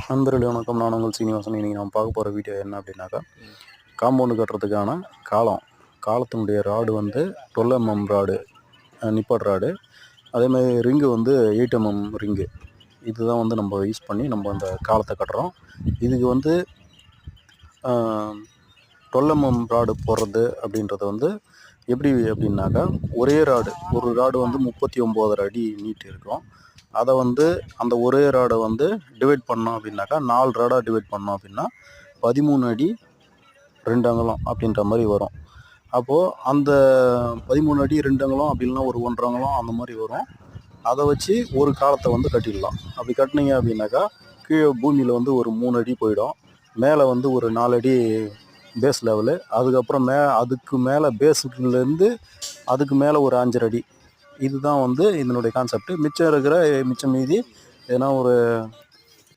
நண்பர்களே வணக்கம். நான் உங்கள் சீனிவாசன். இன்றைக்கி நம்ம பார்க்க போகிற வீடியோ என்ன அப்படின்னாக்கா, காம்பவுண்டு கட்டுறதுக்கான காலத்தினுடைய ராடு வந்து 12 mm ராடு, நிப்பாட் ராடு. அதேமாதிரி ரிங்கு வந்து 8 mm ரிங்கு. இதுதான் வந்து நம்ம யூஸ் பண்ணி நம்ம அந்த காலத்தை கட்டுறோம். இதுக்கு வந்து 12 mm ராடு போடுறது அப்படின்றது வந்து எப்படி அப்படின்னாக்கா, ஒரே ஒரு ராடு வந்து 39.5 அடி நீட்டு இருக்கும். அதை வந்து அந்த ஒரே ராடை வந்து டிவைட் பண்ணோம் அப்படின்னாக்கா 4 ராடாக டிவைட் பண்ணோம் அப்படின்னா 13 அடி 2 அங்குலம் அப்படின்ற மாதிரி வரும். அப்போது அந்த 13 அடி 2 அங்குலம் அப்படி இல்லைன்னா ஒரு 1.5 அங்குலம் அந்த மாதிரி வரும். அதை வச்சு ஒரு காலத்தை வந்து கட்டிடலாம். அப்படி கட்டினீங்க அப்படின்னாக்கா கீழே பூமியில் வந்து ஒரு 3 அடி போயிடும். மேலே வந்து ஒரு 4 அடி பேஸ் லெவலு. அதுக்கப்புறம் அதுக்கு மேலே பேஸுக்குலேருந்து அதுக்கு மேலே ஒரு 5 அடி. இதுதான் வந்து இதனுடைய கான்செப்ட். மிச்சம் மீதி ஏன்னா ஒரு